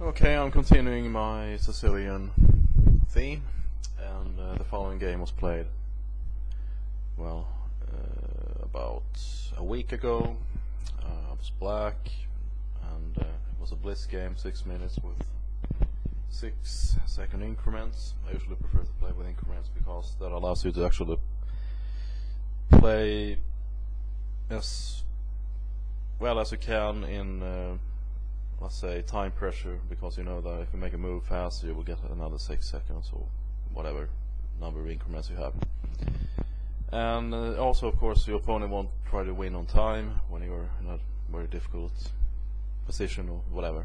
Okay, I'm continuing my Sicilian theme, and the following game was played, well, about a week ago. I was black, and it was a blitz game, 6 minutes with 6-second increments. I usually prefer to play with increments because that allows you to actually play as well as you can in let's say time pressure, because you know that if you make a move fast you will get another 6 seconds or whatever number of increments you have. And also, of course, your opponent won't try to win on time when you're in a very difficult position or whatever.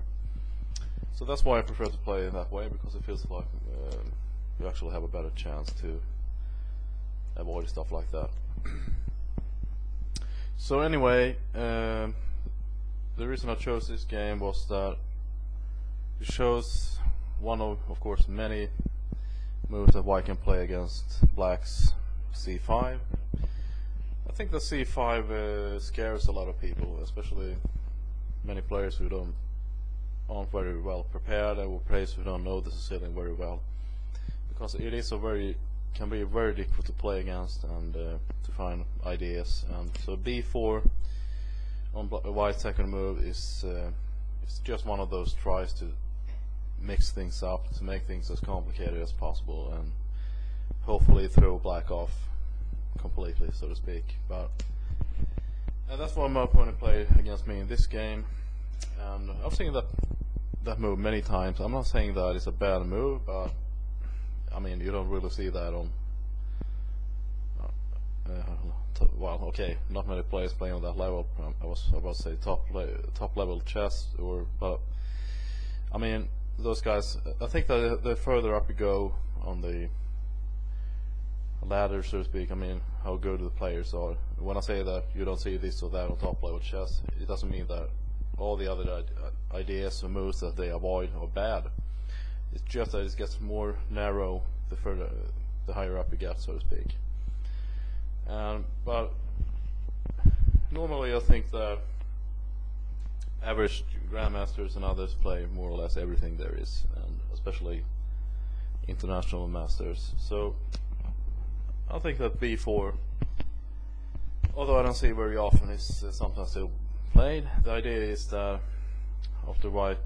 So that's why I prefer to play in that way, because it feels like you actually have a better chance to avoid stuff like that. So anyway, the reason I chose this game was that it shows one of course many moves that white can play against black's c5. I think the c5 scares a lot of people, especially many players who aren't very well prepared, and players who don't know the Sicilian very well, because it is can be very difficult to play against and to find ideas. And so b4 on white's second move is just one of those tries to mix things up, to make things as complicated as possible, and hopefully throw black off completely, so to speak. And that's why my opponent played against me in this game, and I've seen that move many times. I'm not saying that it's a bad move, but I mean, you don't really see that on well, okay, not many players playing on that level. I was about to say top level chess, but I mean, those guys, I think that the further up you go on the ladder, so to speak, I mean, how good the players are. When I say that you don't see this or that on top level chess, it doesn't mean that all the other ideas or moves that they avoid are bad. It's just that it gets more narrow the higher up you get, so to speak. But normally I think that average grandmasters and others play more or less everything there is, and especially international masters. So I think that b4, although I don't see it very often, is sometimes still played. The idea is that after white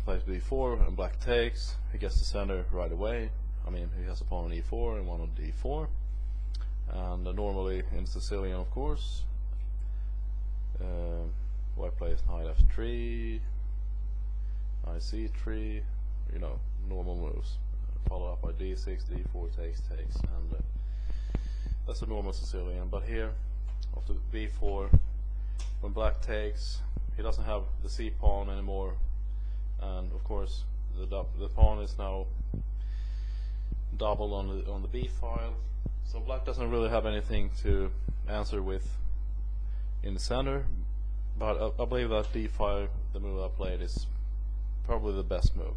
plays b4 and black takes, he gets the center right away. I mean, he has a pawn on e4 and one on d4. And normally in Sicilian, of course, white plays knight f3, knight c3, you know, normal moves, followed up by d6, d4, takes, and that's a normal Sicilian. But here, after b4, when black takes, he doesn't have the c pawn anymore, and of course the pawn is now doubled on the b file. So black doesn't really have anything to answer with in the center, but I believe that d5, the move I played, is probably the best move.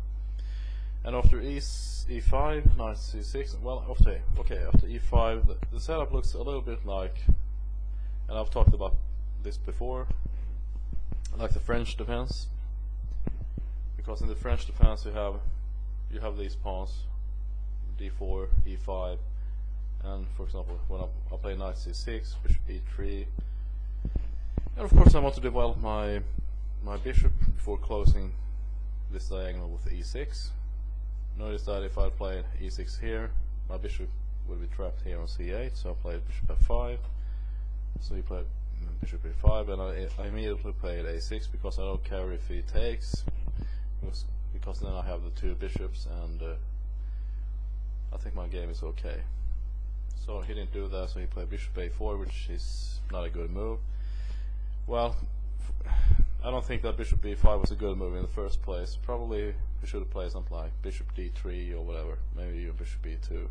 And after e5, knight c6, well, after e5, the setup looks a little bit like, and I've talked about this before, like the French defense, because in the French defense you have these pawns, d4, e5, and for example, when I play knight c6, bishop e3, and of course I want to develop my bishop before closing this diagonal with e6. Notice that if I play e6 here, my bishop will be trapped here on c8, so I play bishop f5, so you play bishop e5, and I immediately played a6, because I don't care if he takes, because then I have the two bishops, and I think my game is okay. So he didn't do that, so he played bishop a4, which is not a good move. Well, I don't think that bishop b5 was a good move in the first place. Probably we should have played something like bishop d3 or whatever, maybe even bishop b2.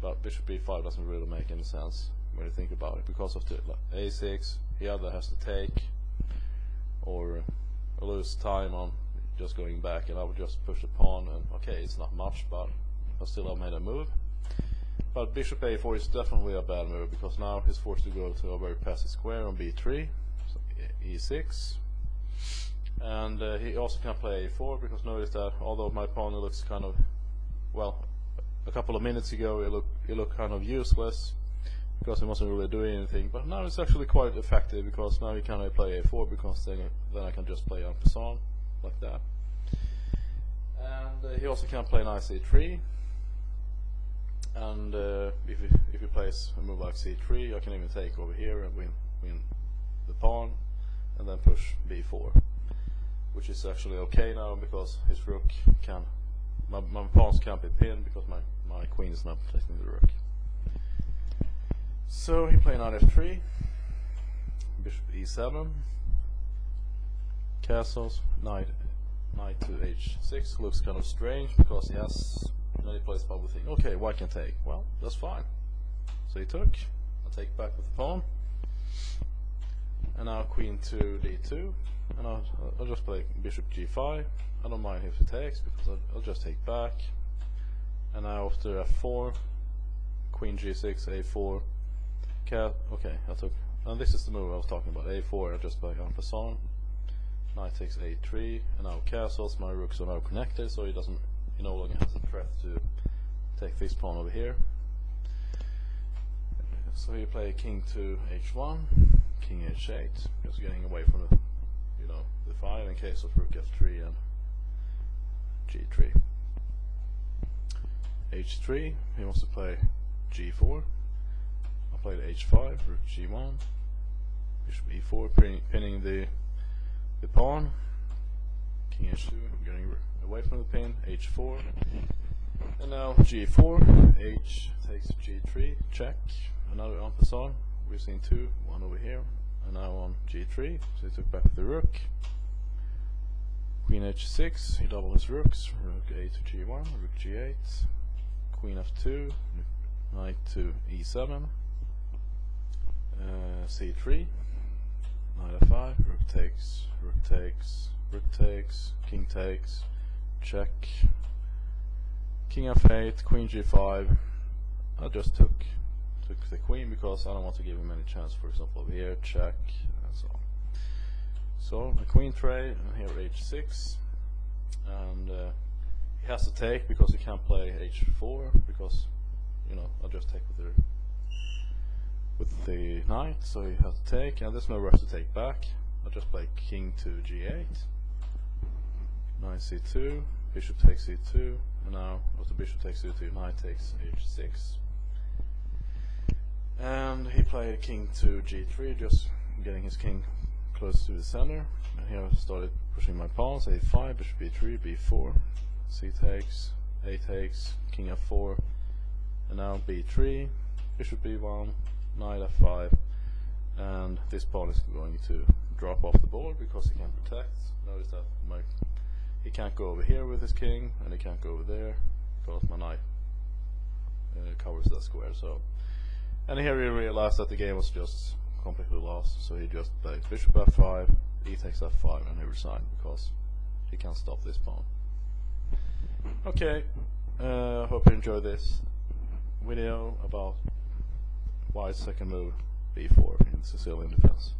But bishop b5 doesn't really make any sense when you think about it, because of the a6, he either has to take or lose time on just going back, and I would just push the pawn, and okay, it's not much, but I still have made a move. But bishop a4 is definitely a bad move, because now he's forced to go to a very passive square on b3, so e6, And he also can play a4, because notice that although my pawn looks kind of, well, a couple of minutes ago it looked kind of useless because he wasn't really doing anything, but now it's actually quite effective, because now he can play a4, because then I can just play en passant like that. And he also can play knight c3, and if he plays a move like c3, I can even take over here and win the pawn, and then push b4, which is actually okay now, because his rook can, my pawns can't be pinned, because my queen is not protecting the rook. So he played knight f3, bishop e7, castles, knight to h6. Looks kind of strange, because he has, then he plays probably thinking, okay, white can take. Well, that's fine. So he took. I'll take back with the pawn, and now queen to d2, and I'll just play bishop g5. I don't mind if he takes, because I'll just take back. And now after f4, queen g6, a4. Okay, I took, and this is the move I was talking about. a4, I just play en passant. Knight takes a3, and now castles. My rooks are now connected, so he no longer has a threat to take this pawn over here. So you play king to h1, king h8, just getting away from the, the file in case of rook f3 and g3. h3, he wants to play g4. I played h5, rook g1, bishop e4, pinning the pawn, king h2, getting away from the pin, h4, and now g4, h takes g3, check, another en passant. We've seen two, one over here, and now on g3, so he took back the rook, queen h6, he doubled his rooks, rook a to g1, rook g8, queen f2, knight to e7, c3, knight f5, rook takes, rook takes, rook takes, king takes, check, king f8, queen g5. I just took the queen, because I don't want to give him any chance, for example over here, check, and so on. So the queen tray, and here h6, and he has to take, because he can't play h4, because I'll just take with the knight, so he has to take, and there's no rush to take back. I'll just play king to g8, knight c2, bishop takes c2, and now after bishop takes c2, knight takes h6, and he played king to g3, just getting his king close to the center. And here I started pushing my pawns, a5, bishop b3, b4, c takes, a takes, king f4, and now b3, bishop b1, knight f5, and this pawn is going to drop off the board, because he can't protect. Notice that he can't go over here with his king, and he can't go over there, because my knight covers that square. So, and here he realized that the game was just completely lost, so he just played bishop f5, e takes f5, and he resigned, because he can't stop this pawn. Okay, hope you enjoyed this video about White's second move, b4 in Sicilian defense.